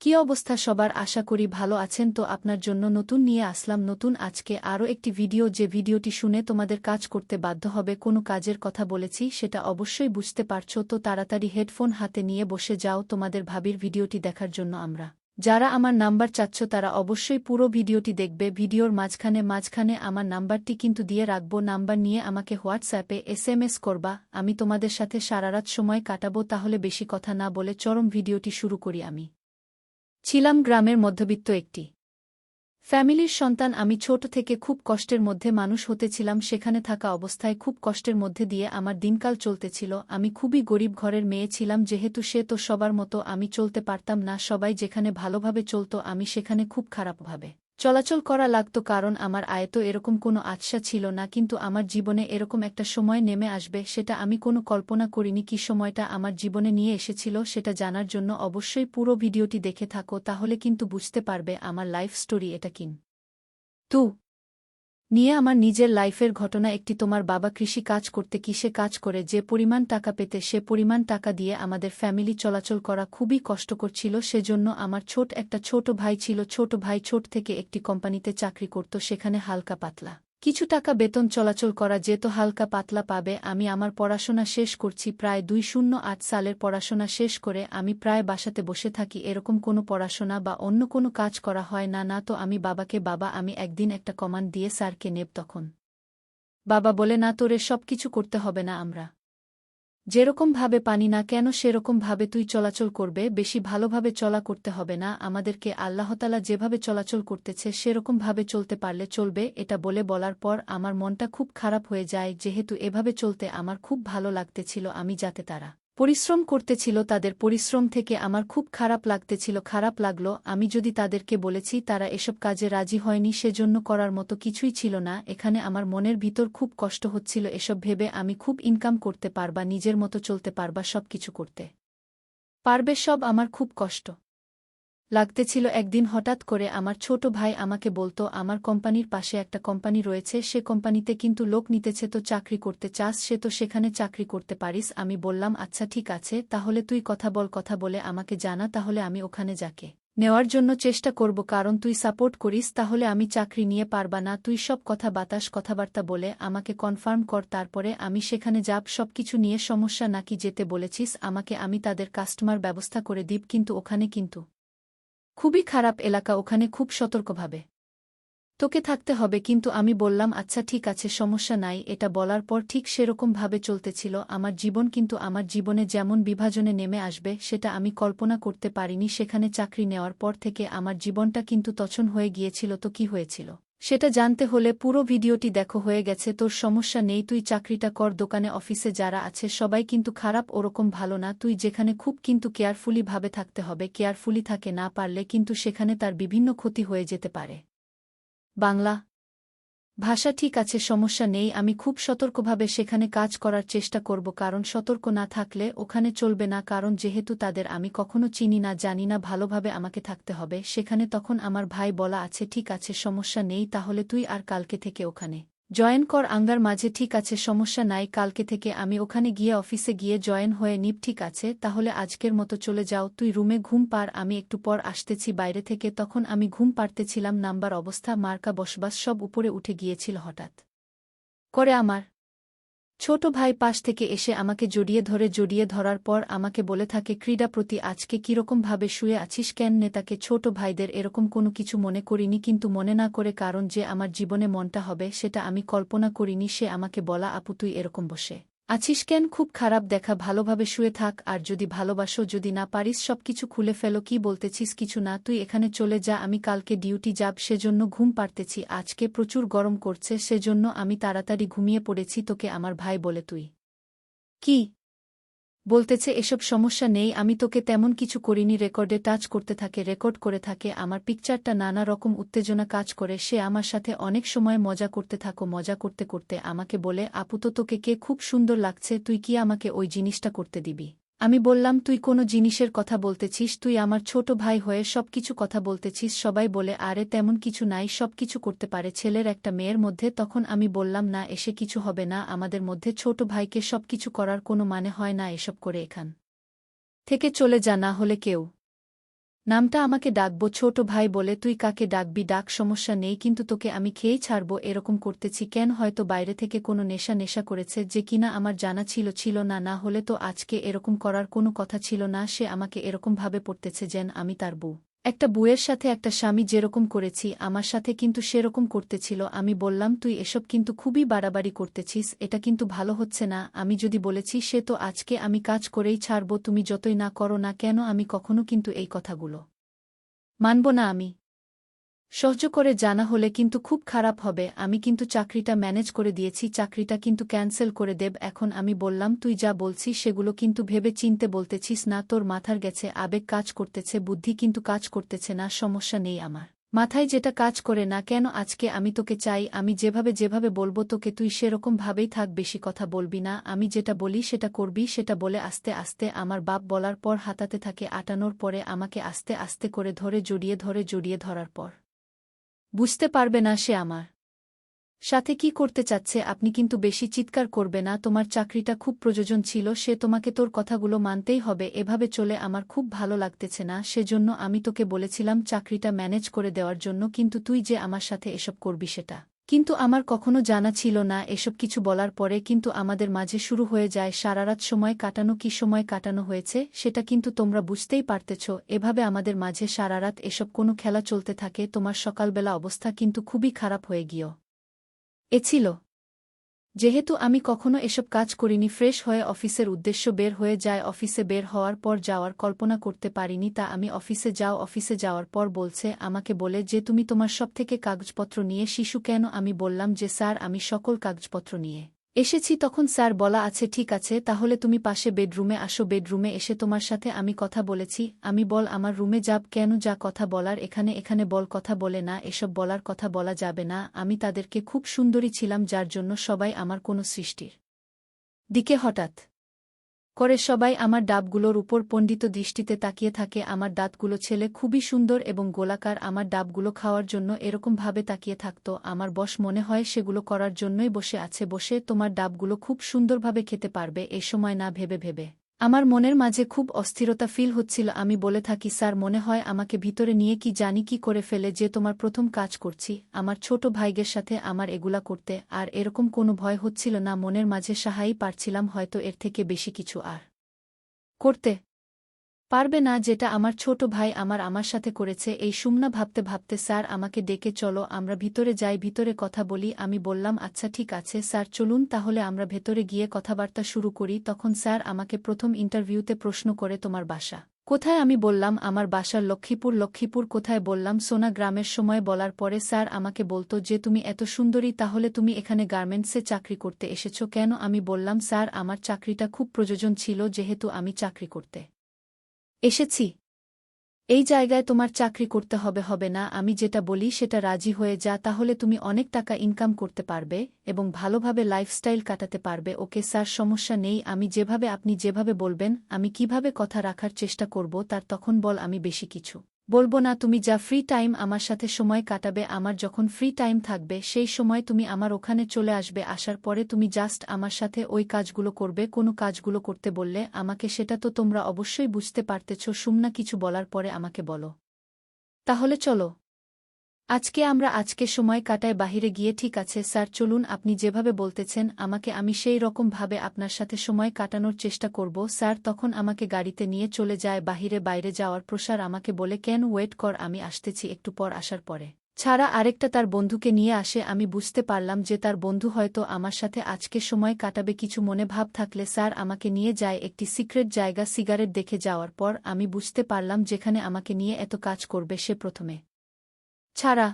কি অবস্থা সবার, আশা করি ভালো আছেন। তো আপনার জন্য নতুন নিয়ে আসলাম নতুন আজকে আরও একটি ভিডিও, যে ভিডিওটি শুনে তোমাদের কাজ করতে বাধ্য হবে। কোনো কাজের কথা বলেছি সেটা অবশ্যই বুঝতে পারছো, তো তাড়াতাড়ি হেডফোন হাতে নিয়ে বসে যাও তোমাদের ভাবির ভিডিওটি দেখার জন্য। যারা আমার নাম্বার চাচ্ছ তারা অবশ্যই পুরো ভিডিওটি দেখবে। ভিডিওর মাঝখানে আমার নাম্বারটি কিন্তু দিয়ে রাখবো। নাম্বার নিয়ে আমাকে হোয়াটসঅ্যাপে SMS করবা, আমি তোমাদের সাথে সারারাত সময় কাটাবো। তাহলে বেশি কথা না বলে চরম ভিডিওটি শুরু করি। আমি ছিলাম গ্রামের মধ্যবিত্ত একটি ফ্যামিলির সন্তান। আমি ছোট থেকে খুব কষ্টের মধ্যে মানুষ হতেছিলাম। সেখানে থাকা অবস্থায় খুব কষ্টের মধ্যে দিয়ে আমার দিনকাল চলতেছিল। আমি খুবই গরিব ঘরের মেয়ে ছিলাম, যেহেতু সে তো সবার মতো আমি চলতে পারতাম না। সবাই যেখানে ভালোভাবে চলত আমি সেখানে খুব খারাপভাবে চলাচল করা লাগত, কারণ আমার আয় তো এরকম কোনো আশা ছিল না। কিন্তু আমার জীবনে এরকম একটা সময় নেমে আসবে, সেটা আমি কোনো কল্পনা করিনি। কি সময়টা আমার জীবনে নিয়ে এসেছিল সেটা জানার জন্য অবশ্যই পুরো ভিডিওটি দেখে থাকো, তাহলে কিন্তু বুঝতে পারবে আমার লাইফ স্টোরি এটা তু নিয়ে আমার নিজের লাইফের ঘটনা একটি। তোমার বাবা কৃষি কাজ করতে, কিসে কাজ করে যে পরিমাণ টাকা পেতে সে পরিমাণ টাকা দিয়ে আমাদের ফ্যামিলি চলাচল করা খুবই কষ্টকর ছিল। সেজন্য আমার একটা ছোট ভাই ছিল। ছোট ভাই ছোট থেকে একটি কোম্পানিতে চাকরি করত, সেখানে হালকা পাতলা কিছু টাকা বেতন চলাচল করা যেত, হালকা পাতলা পাবে। আমি আমার পড়াশোনা শেষ করছি, প্রায় 2008 সালের পড়াশোনা শেষ করে আমি প্রায় বাসাতে বসে থাকি। এরকম কোনো পড়াশোনা বা অন্য কোনো কাজ করা হয় না। তো আমি বাবাকে, বাবা আমি একদিন একটা কমান্ড দিয়ে স্যারকে নেব। তখন বাবা বলে, না তোরে সব কিছু করতে হবে না, আমরা যেরকম ভাবে পানি না কেন সেরকম ভাবে তুই চলাচল করবে, বেশি ভালোভাবে চলা করতে হবে না, আমাদেরকে আল্লাহতালা যেভাবে চলাচল করতেছে সেরকম ভাবে চলতে পারলে চলবে। এটা বলার পর আমার মনটা খুব খারাপ হয়ে যায়, যেহেতু এভাবে চলতে আমার খুব ভালো লাগতেছিল। আমি যাতে তারা পরিশ্রম করতেছিল তাদের পরিশ্রম থেকে আমার খুব খারাপ লাগতেছিল। খারাপ লাগলো, আমি যদি তাদেরকে বলেছি তারা এসব কাজে রাজি হয়নি, সেজন্য করার মতো কিছুই ছিল না। এখানে আমার মনের ভিতর খুব কষ্ট হচ্ছিল এসব ভেবে। আমি খুব ইনকাম করতে পারবা, নিজের মতো চলতে পারবা, সব কিছু করতে পারবে, সব আমার খুব কষ্ট লাগতেছিল। একদিন হঠাৎ করে আমার ছোট ভাই আমাকে বলতো, আমার কোম্পানির পাশে একটা কোম্পানি রয়েছে, সে কোম্পানিতে কিন্তু লোক নিতেছে, তো চাকরি করতে চাস সে তো সেখানে চাকরি করতে পারিস। আমি বললাম আচ্ছা ঠিক আছে, তাহলে তুই কথা বলে আমাকে জানা, তাহলে আমি ওখানে যাকে নেওয়ার জন্য চেষ্টা করব। কারণ তুই সাপোর্ট করিস, তাহলে আমি চাকরি নিয়ে পারবা না। তুই সব কথাবার্তা বলে আমাকে কনফার্ম কর, তারপরে আমি সেখানে যাব। সবকিছু নিয়ে সমস্যা নাকি যেতে বলেছিস আমাকে, আমি তাদের কাস্টমার ব্যবস্থা করে দিব। কিন্তু ওখানে কিন্তু খুবই খারাপ এলাকা, ওখানে খুব সতর্কভাবে তোকে থাকতে হবে। কিন্তু আমি বললাম আচ্ছা ঠিক আছে, সমস্যা নাই। এটা বলার পর ঠিক সেরকমভাবে চলতেছিল আমার জীবন। কিন্তু আমার জীবনে যেমন বিভাজনে নেমে আসবে সেটা আমি কল্পনা করতে পারিনি। সেখানে চাকরি নেওয়ার পর থেকে আমার জীবনটা কিন্তু তছন হয়ে গিয়েছিল। তো কি হয়েছিল সেটা জানতে হলে পুরো ভিডিওটি দেখো। হয়ে গেছে তোর, সমস্যা নেই, তুই চাকরিটা কর। দোকানে অফিসে যারা আছে সবাই কিন্তু খারাপ, ওরকম ভালো না। তুই যেখানে খুব কিন্তু কেয়ারফুলি ভাবে থাকতে হবে, কেয়ারফুলি থাকে না পারলে কিন্তু সেখানে তার বিভিন্ন ক্ষতি হয়ে যেতে পারে। বাংলা ভাষা ঠিক আছে, সমস্যা নেই, আমি খুব সতর্কভাবে সেখানে কাজ করার চেষ্টা করব। কারণ সতর্ক না থাকলে ওখানে চলবে না, কারণ যেহেতু তাদের আমি কখনো চিনি না জানি না, ভালোভাবে আমাকে থাকতে হবে সেখানে। তখন আমার ভাই বলা আছে ঠিক আছে সমস্যা নেই, তাহলে তুই আর কালকে থেকে ওখানে জয়েন কর। আঙ্গার মাঝে ঠিক আছে সমস্যা নাই, কালকে থেকে আমি ওখানে গিয়ে অফিসে গিয়ে জয়েন হয়ে নিব। ঠিক আছে তাহলে আজকের মতো চলে যাও, তুই রুমে ঘুম পার, আমি একটু পর আসতেছি বাইরে থেকে। তখন আমি ঘুম পাড়তেছিলাম। নাম্বার অবস্থা মার্কা বসবাস সব উপরে উঠে গিয়েছিল। হঠাৎ করে আমার ছোট ভাই পাশ থেকে এসে আমাকে জড়িয়ে ধরার পর আমাকে বলে থাকে, ক্রীড়া প্রতি আজকে কিরকমভাবে শুয়ে আছিস কেন? নেতাকে ছোট ভাইদের এরকম কোনো কিছু মনে করিনি, কিন্তু মনে না করে, কারণ যে আমার জীবনে মনটা হবে সেটা আমি কল্পনা করিনি। সে আমাকে বলা, আপু তুই এরকম বসে আছিস কেন? খুব খারাপ দেখা, ভালোভাবে শুয়ে থাক। আর যদি ভালোবাসো, যদি না পারিস সবকিছু খুলে ফেলো। কি বলতেছিস? কিছু না, তুই এখানে চলে যা, আমি কালকে ডিউটি যাব সেজন্য ঘুম পাড়তেছি। আজকে প্রচুর গরম করছে সেজন্য আমি তাড়াতাড়ি ঘুমিয়ে পড়েছি। তোকে আমার ভাই বলে, তুই কি বলতেছে এসব সমস্যা নেই, আমি তোকে তেমন কিছু করিনি। রেকর্ডে টাচ করতে থাকে, রেকর্ড করে থাকে আমার পিকচারটা, নানা রকম উত্তেজনা কাজ করে। সে আমার সাথে অনেক সময় মজা করতে থাকো। মজা করতে করতে আমাকে বলে, আপু তো তোকে কে খুব সুন্দর লাগছে, তুই কি আমাকে ওই জিনিসটা করতে দিবি? আমি বললাম, তুই কোনো জিনিসের কথা বলতেছিস? তুই আমার ছোট ভাই হয়ে সবকিছু কথা বলতেছিস। সবাই বলে, আরে তেমন কিছু নাই, সবকিছু করতে পারে ছেলের একটা মেয়ের মধ্যে। তখন আমি বললাম, না এসে কিছু হবে না আমাদের মধ্যে, ছোট ভাইকে সবকিছু করার কোনো মানে হয় না। এসব করে এখান থেকে চলে যা, না হলে কেউ নামটা আমাকে ডাকবো ছোট ভাই বলে, তুই কাকে ডাকবি ডাক, সমস্যা নেই, কিন্তু তোকে আমি খেয়েই ছাড়ব। এরকম করতেছি কেন? হয়তো বাইরে থেকে কোনো নেশা করেছে, যে কিনা আমার জানা ছিল না, না হলে তো আজকে এরকম করার কোনো কথা ছিল না। সে আমাকে এরকম ভাবে পড়তেছে যেন আমি তার বউ। একটা বুয়ের সাথে একটা স্বামী যেরকম করেছি, আমার সাথে কিন্তু সেরকম করতেছিল। আমি বললাম, তুই এসব কিন্তু খুবই বাড়াবাড়ি করতেছিস, এটা কিন্তু ভালো হচ্ছে না। আমি যদি বলেছি সে তো আজকে আমি কাজ করেই ছাড়ব, তুমি যতই না করো না কেন, আমি কখনো কিন্তু এই কথাগুলো মানব না। আমি সহ্য করে জানা হলে কিন্তু খুব খারাপ হবে। আমি কিন্তু চাকরিটা ম্যানেজ করে দিয়েছি, চাকরিটা কিন্তু ক্যান্সেল করে দেব এখন। আমি বললাম, তুই যা বলছিস সেগুলো কিন্তু ভেবে চিনতে বলতেছিস না, তোর মাথার গেছে আবেগ কাজ করতেছে, বুদ্ধি কিন্তু কাজ করতেছে না। সমস্যা নেই আমার মাথায়, যেটা কাজ করে না কেন। আজকে আমি তোকে চাই, আমি যেভাবে বলবো তোকে, তুই সেরকম ভাবেই থাক, বেশি কথা বলবি না, আমি যেটা বলি সেটা করবি। সেটা বলে আস্তে আস্তে আমার বাপ বলার পর হাতাতে থাকে, আটানোর পরে আমাকে আস্তে আস্তে করে জড়িয়ে ধরার পর বুঝতে পারবে না সে আমার সাথে কি করতে চাচ্ছে। আপনি কিন্তু বেশি চিৎকার করবে না, তোমার চাকরিটা খুব প্রয়োজন ছিল, সে তোমাকে তোর কথাগুলো মানতেই হবে। এভাবে চলে আমার খুব ভালো লাগতেছে না, সেজন্য আমি তোকে বলেছিলাম চাকরিটা ম্যানেজ করে দেওয়ার জন্য, কিন্তু তুই যে আমার সাথে এসব করবি সেটা কিন্তু আমার কখনো জানা ছিল না। এসব কিছু বলার পরে কিন্তু আমাদের মাঝে শুরু হয়ে যায় সারারাত সময় কাটানো। কি সময় কাটানো হয়েছে সেটা কিন্তু তোমরা বুঝতেই পারতেছ। এভাবে আমাদের মাঝে সারারাত এসব কোনো খেলা চলতে থাকে। তোমার সকালবেলা অবস্থা কিন্তু খুবই খারাপ হয়ে গিয়েও ছিল। যেহেতু আমি কখনো এসব কাজ করিনি, ফ্রেশ হয়ে অফিসের উদ্দেশ্য বের হয়ে যায়। অফিসে বের হওয়ার পর যাওয়ার কল্পনা করতে পারিনি তা আমি অফিসে যাওয়ার পর বলছে আমাকে বলে যে তুমি তোমার সব থেকে কাগজপত্র নিয়ে শিশু কেন? আমি বললাম যে স্যার আমি সকল কাগজপত্র নিয়ে এসেছি। তখন স্যার বলা আছে ঠিক আছে, তাহলে তুমি পাশে বেডরুমে আসো, বেডরুমে এসে তোমার সাথে আমি কথা বলেছি। আমি বল আমার রুমে যাব কেন? যা কথা বলার এখানে বল, কথা বলে না, এসব বলার কথা বলা যাবে না। আমি তাদেরকে খুব সুন্দরী ছিলাম যার জন্য সবাই আমার কোনো সৃষ্টির দিকে হঠাৎ করে সবাই আমার ডাবগুলোর উপর পণ্ডিত দৃষ্টিতে তাকিয়ে থাকে। আমার দাঁতগুলো ছেলে খুবই সুন্দর এবং গোলাকার, আমার ডাবগুলো খাওয়ার জন্য এরকমভাবে তাকিয়ে থাকত। আমার বশ মনে হয় সেগুলো করার জন্যই বসে আছে। বসে তোমার ডাবগুলো খুব সুন্দরভাবে খেতে পারবে এই সময় না ভেবে আমার মনের মাঝে খুব অস্থিরতা ফিল হচ্ছিল। আমি বলে থাকি স্যার মনে হয় আমাকে ভিতরে নিয়ে কি জানি কি করে ফেলে, যে তোমার প্রথম কাজ করছি আমার ছোট ভাইগের সাথে আমার এগুলা করতে আর এরকম কোনো ভয় হচ্ছিল না মনের মাঝে। সাহাই পারছিলাম, হয়তো এর থেকে বেশি কিছু আর করতে পারবে না, যেটা আমার ছোট ভাই আমার সাথে করেছে। এই সুমনা ভাবতে স্যার আমাকে ডেকে চলো আমরা ভিতরে যাই, ভিতরে কথা বলি। আমি বললাম আচ্ছা ঠিক আছে স্যার, চলুন তাহলে আমরা ভেতরে গিয়ে কথাবার্তা শুরু করি। তখন স্যার আমাকে প্রথম ইন্টারভিউতে প্রশ্ন করে তোমার বাসা কোথায়? আমি বললাম আমার বাসার লক্ষ্মীপুর। লক্ষ্মীপুর কোথায়? বললাম সোনা গ্রামের। সময় বলার পরে স্যার আমাকে বলতো যে তুমি এত সুন্দরী, তাহলে তুমি এখানে গার্মেন্টসে চাকরি করতে এসেছো কেন? আমি বললাম স্যার আমার চাকরিটা খুব প্রয়োজন ছিল, যেহেতু আমি চাকরি করতে এসেছি এই জায়গায়, তোমার চাকরি করতে হবে না, আমি যেটা বলি সেটা রাজি হয়ে যা, তাহলে তুমি অনেক টাকা ইনকাম করতে পারবে এবং ভালোভাবে লাইফস্টাইল কাটাতে পারবে। ওকে স্যার সমস্যা নেই, আমি যেভাবে আপনি যেভাবে বলবেন আমি কিভাবে কথা রাখার চেষ্টা করব তার। তখন বল আমি বেশি কিছু বলবো না, তুমি যা ফ্রি টাইম আমার সাথে সময় কাটাবে, আমার যখন ফ্রি টাইম থাকবে সেই সময় তুমি আমার ওখানে চলে আসবে। আসার পরে তুমি জাস্ট আমার সাথে ওই কাজগুলো করবে। কোনো কাজগুলো করতে বললে আমাকে, সেটা তো তোমরা অবশ্যই বুঝতে পারতেছ। সুমনা কিছু বলার পরে আমাকে বলো তাহলে চলো আজকে সময় কাটায় বাহিরে গিয়ে। ঠিক আছে স্যার চলুন, আপনি যেভাবে বলতেছেন আমাকে আমি সেই রকম ভাবে আপনার সাথে সময় কাটানোর চেষ্টা করব। স্যার তখন আমাকে গাড়িতে নিয়ে চলে যায় বাহিরে। বাইরে যাওয়ার প্রসার আমাকে বলে কেন ওয়েট কর, আমি আসতেছি একটু পর। আসার পরে ছাড়া আরেকটা তার বন্ধুকে নিয়ে আসে। আমি বুঝতে পারলাম যে তার বন্ধু হয়তো আমার সাথে আজকে সময় কাটাবে। কিছু মনে ভাব থাকলে স্যার আমাকে নিয়ে যায় একটি সিক্রেট জায়গা। সিগারেট দেখে যাওয়ার পর আমি বুঝতে পারলাম যেখানে আমাকে নিয়ে এত কাজ করবে সে। প্রথমে ছাড়া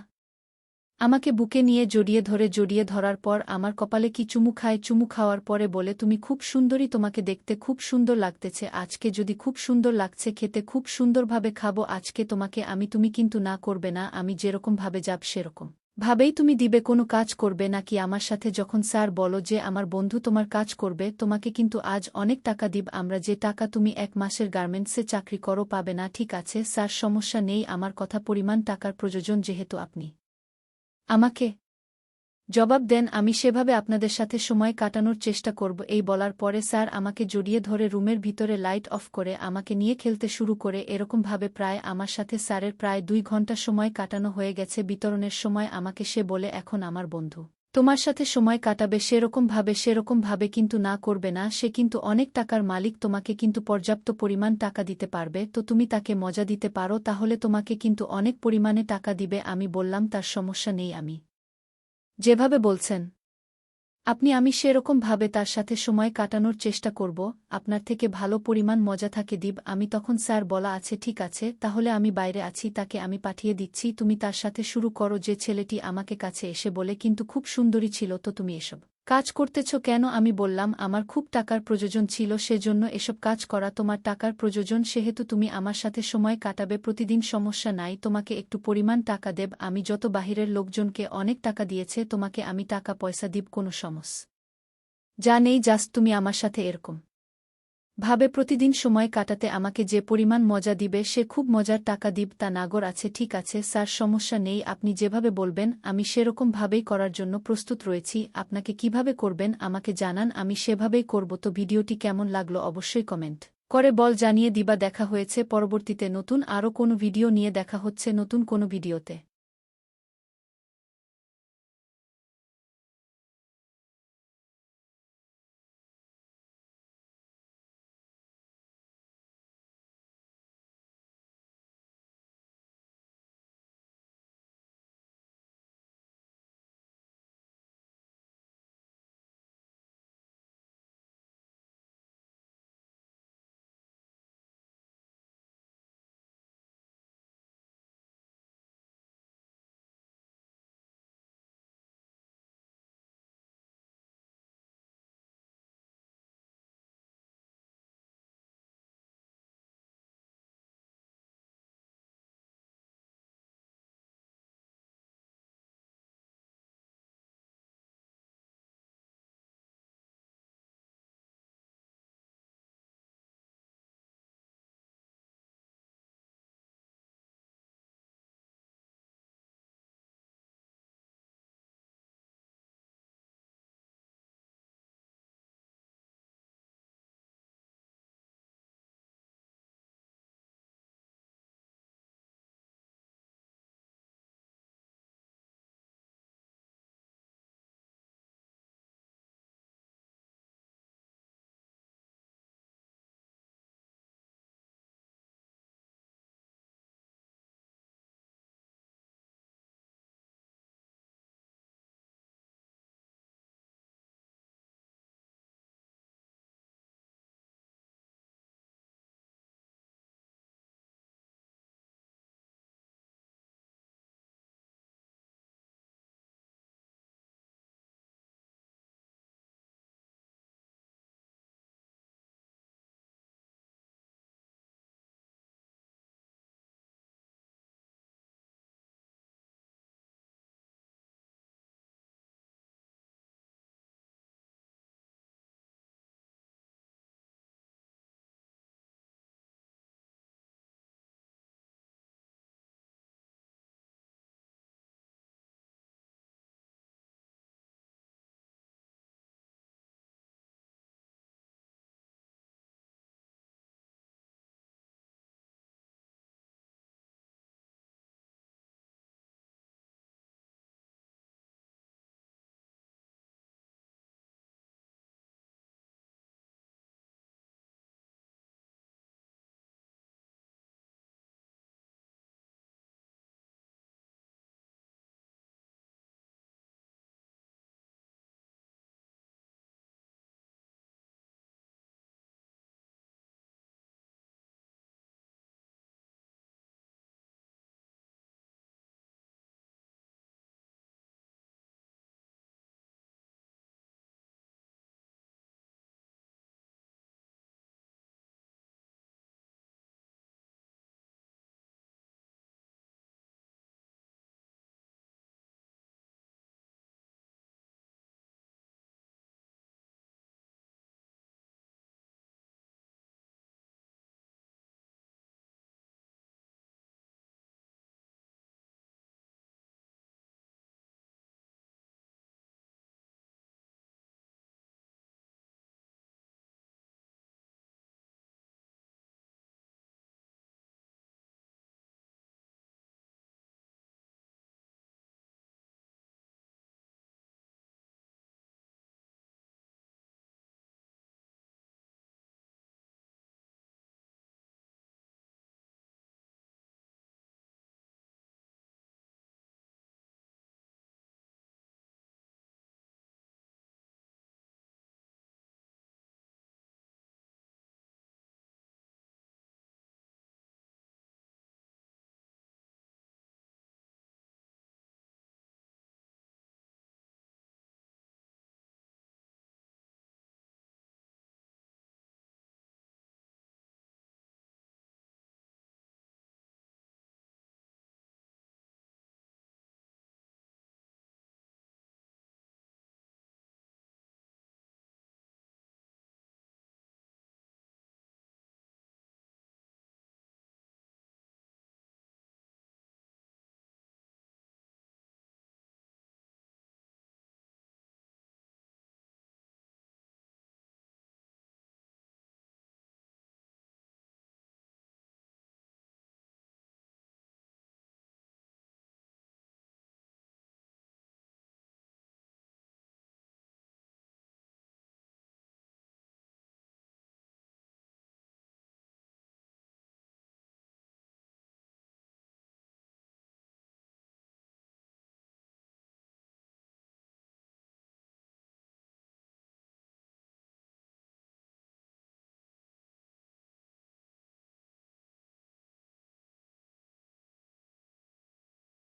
আমাকে বুকে নিয়ে জড়িয়ে ধরার পর আমার কপালে কি চুমু খায়। চুমু খাওয়ার পরে বলে তুমি খুব সুন্দরী, তোমাকে দেখতে খুব সুন্দর লাগতেছে আজকে। যদি খুব সুন্দর লাগছে, খেতে খুব সুন্দরভাবে খাবো আজকে তোমাকে আমি। তুমি কিন্তু না করবে না, আমি যেরকম ভাবে যাব সেরকম ভাবেই তুমি দিবে। কোনো কাজ করবে নাকি আমার সাথে? যখন স্যার বলো যে আমার বন্ধু তোমার কাজ করবে, তোমাকে কিন্তু আজ অনেক টাকা দিব আমরা, যে টাকা তুমি 1 মাসের গার্মেন্টসে চাকরি করো পাবে না। ঠিক আছে স্যার সমস্যা নেই, আমার কথা পরিমাণ টাকার প্রয়োজন, যেহেতু আপনি আমাকে জবাব দেন, আমি সেভাবে আপনাদের সাথে সময় কাটানোর চেষ্টা করব। এই বলার পরে স্যার আমাকে জড়িয়ে ধরে রুমের ভিতরে লাইট অফ করে আমাকে নিয়ে খেলতে শুরু করে। এরকমভাবে প্রায় আমার সাথে স্যারের প্রায় 2 ঘন্টা সময় কাটানো হয়ে গেছে। বিতরণের সময় আমাকে সে বলে, এখন আমার বন্ধু তোমার সাথে সময় কাটাবে সেরকমভাবে কিন্তু না করবে না, সে কিন্তু অনেক টাকার মালিক, তোমাকে কিন্তু পর্যাপ্ত পরিমাণ টাকা দিতে পারবে, তো তুমি তাকে মজা দিতে পারো, তাহলে তোমাকে কিন্তু অনেক পরিমাণে টাকা দিবে। আমি বললাম, তার সমস্যা নেই, আমি যেভাবে বলছেন আমি সেরকমভাবে তার সাথে সময় কাটানোর চেষ্টা করব, আপনার থেকে ভালো পরিমাণ মজা থাকে দিব। আমি তখন স্যার বলা আছে, ঠিক আছে, তাহলে আমি বাইরে আছি, তাকে আমি পাঠিয়ে দিচ্ছি, তুমি তার সাথে শুরু করো। যে ছেলেটি আমাকে কাছে এসে বলে, কিন্তু খুব সুন্দরী ছিল, তো তুমি এসব কাজ করতেছ কেন? আমি বললাম, আমার খুব টাকার প্রয়োজন ছিল, সেজন্য এসব কাজ করা। তোমার টাকার প্রয়োজন, সেহেতু তুমি আমার সাথে সময় কাটাবে প্রতিদিন, সমস্যা নাই, তোমাকে একটু পরিমাণ টাকা দেব। আমি যত বাহিরের লোকজনকে অনেক টাকা দিয়েছে, তোমাকে আমি টাকা পয়সা দিব, কোনো যা নেই, জাস্ট তুমি আমার সাথে এরকম ভাবে প্রতিদিন সময় কাটাতে আমাকে যে পরিমাণ মজা দিবে, সে খুব মজার টাকা দিব। তা নাগর আছে, ঠিক আছে স্যার, সমস্যা নেই, আপনি যেভাবে বলবেন আমি সেরকমভাবেই করার জন্য প্রস্তুত রয়েছি। আপনাকে কিভাবে করবেন আমাকে জানান, আমি সেভাবেই করব। তো ভিডিওটি কেমন লাগলো অবশ্যই কমেন্ট করে জানিয়ে দিবা। দেখা হয়েছে পরবর্তীতে নতুন আরও কোনো ভিডিও নিয়ে, দেখা হচ্ছে নতুন কোনো ভিডিওতে।